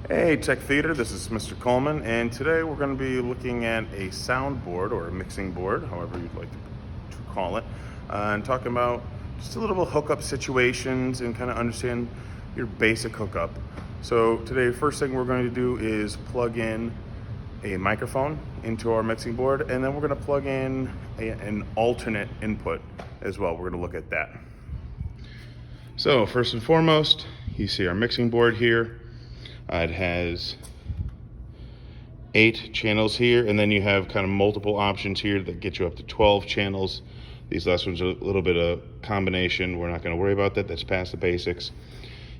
Hey Tech Theater, this is Mr. Coleman, and today we're going to be looking at a soundboard or a mixing board, however you'd like to call it, and talking about just a little bit of hookup situations and kind of understand your basic hookup. So today, first thing we're going to do is plug in a microphone into our mixing board, and then we're going to plug in an alternate input as well. We're going to look at that. So first and foremost, you see our mixing board here. It has 8 channels here, and then you have kind of multiple options here that get you up to 12 channels. These last ones are a little bit of combination. We're not going to worry about that. That's past the basics.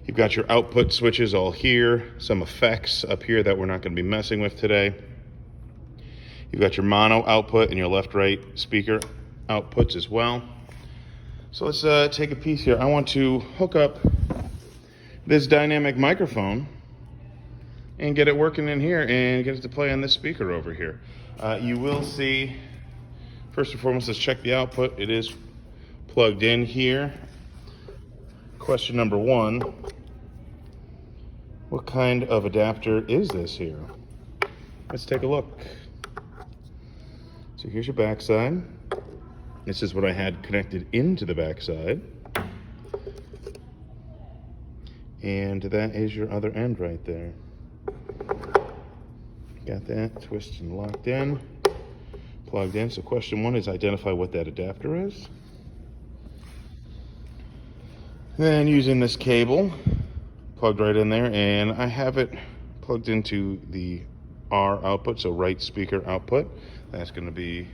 You've got your output switches all here, some effects up here that we're not going to be messing with today. You've got your mono output and your left-right speaker outputs as well. So let's take a piece here. I want to hook up this dynamic microphone and get it working in here and get it to play on this speaker over here. You will see, first and foremost, let's check the output. It is plugged in here. Question number 1, what kind of adapter is this here? Let's take a look. So here's your backside. This is what I had connected into the backside. And that is your other end right there. Got that twisted and locked in, plugged in. So question 1 is identify what that adapter is. Then using this cable, plugged right in there, and I have it plugged into the R output, so right speaker output. That's going to be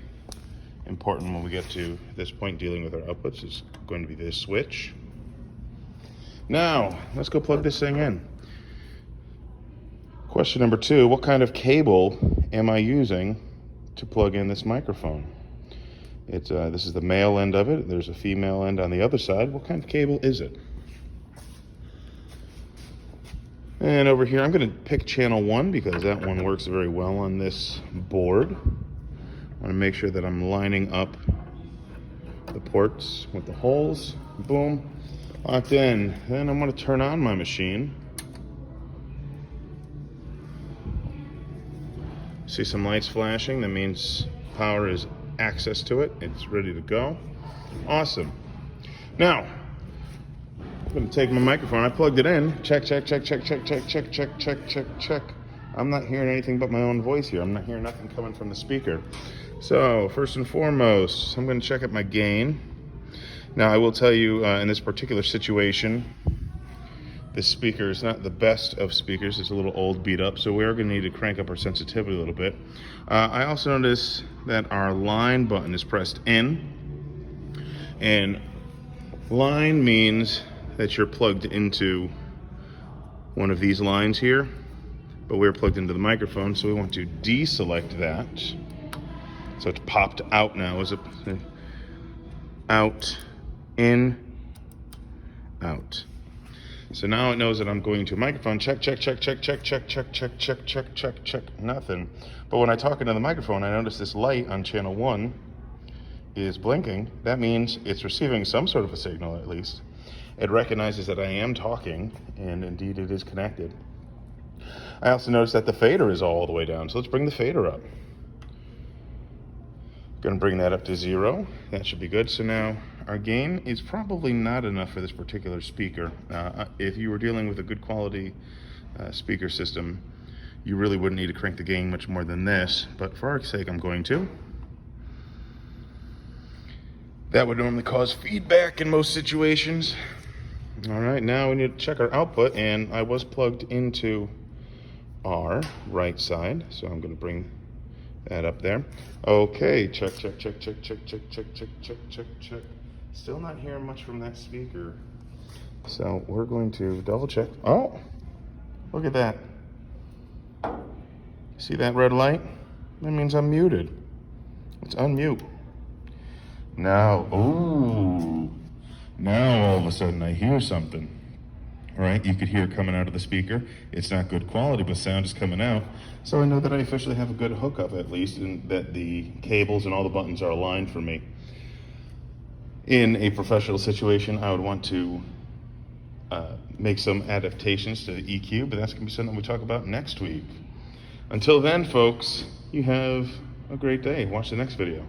important when we get to this point dealing with our outputs. It's going to be this switch. Now, let's go plug this thing in. Question number 2, what kind of cable am I using to plug in this microphone? This is the male end of it. There's a female end on the other side. What kind of cable is it? And over here, I'm going to pick channel 1 because that one works very well on this board. I want to make sure that I'm lining up the ports with the holes. Boom, locked in. Then I'm going to turn on my machine. See some lights flashing. That means power is access to it. It's ready to go. Awesome. Now, I'm going to take my microphone. I plugged it in. Check, check, check, check, check, check, check, check, check, check, check. I'm not hearing anything but my own voice here. I'm not hearing nothing coming from the speaker. So, first and foremost, I'm going to check out my gain. Now, I will tell you, in this particular situation, this speaker is not the best of speakers. It's a little old, beat up, so we are going to need to crank up our sensitivity a little bit. I also notice that our line button is pressed in, and line means that you're plugged into one of these lines here, but we're plugged into the microphone, so we want to deselect that. So it's popped out now. Is it out, in, out? So now it knows that I'm going to a microphone. Check, check, check, check, check, check, check, check, check, check, check, check, nothing. But when I talk into the microphone, I notice this light on channel 1 is blinking. That means it's receiving some sort of a signal, at least. It recognizes that I am talking, and indeed it is connected. I also notice that the fader is all the way down, so let's bring the fader up. Going to bring that up to 0. That should be good. So now our gain is probably not enough for this particular speaker. If you were dealing with a good quality speaker system, you really wouldn't need to crank the gain much more than this, but for our sake I'm going to. That would normally cause feedback in most situations. All right, now we need to check our output, and I was plugged into our right side, so I'm going to bring that up there. Okay, check, check, check, check, check, check, check, check, check, check, check. Still not hearing much from that speaker. So we're going to double check. Oh, look at that. See that red light? That means I'm muted. Let's unmute. Now, ooh, now all of a sudden I hear something. All right, you could hear it coming out of the speaker. It's not good quality, but sound is coming out. So I know that I officially have a good hookup, at least, and that the cables and all the buttons are aligned for me. In a professional situation, I would want to make some adaptations to the EQ, but that's going to be something we talk about next week. Until then, folks, you have a great day. Watch the next video.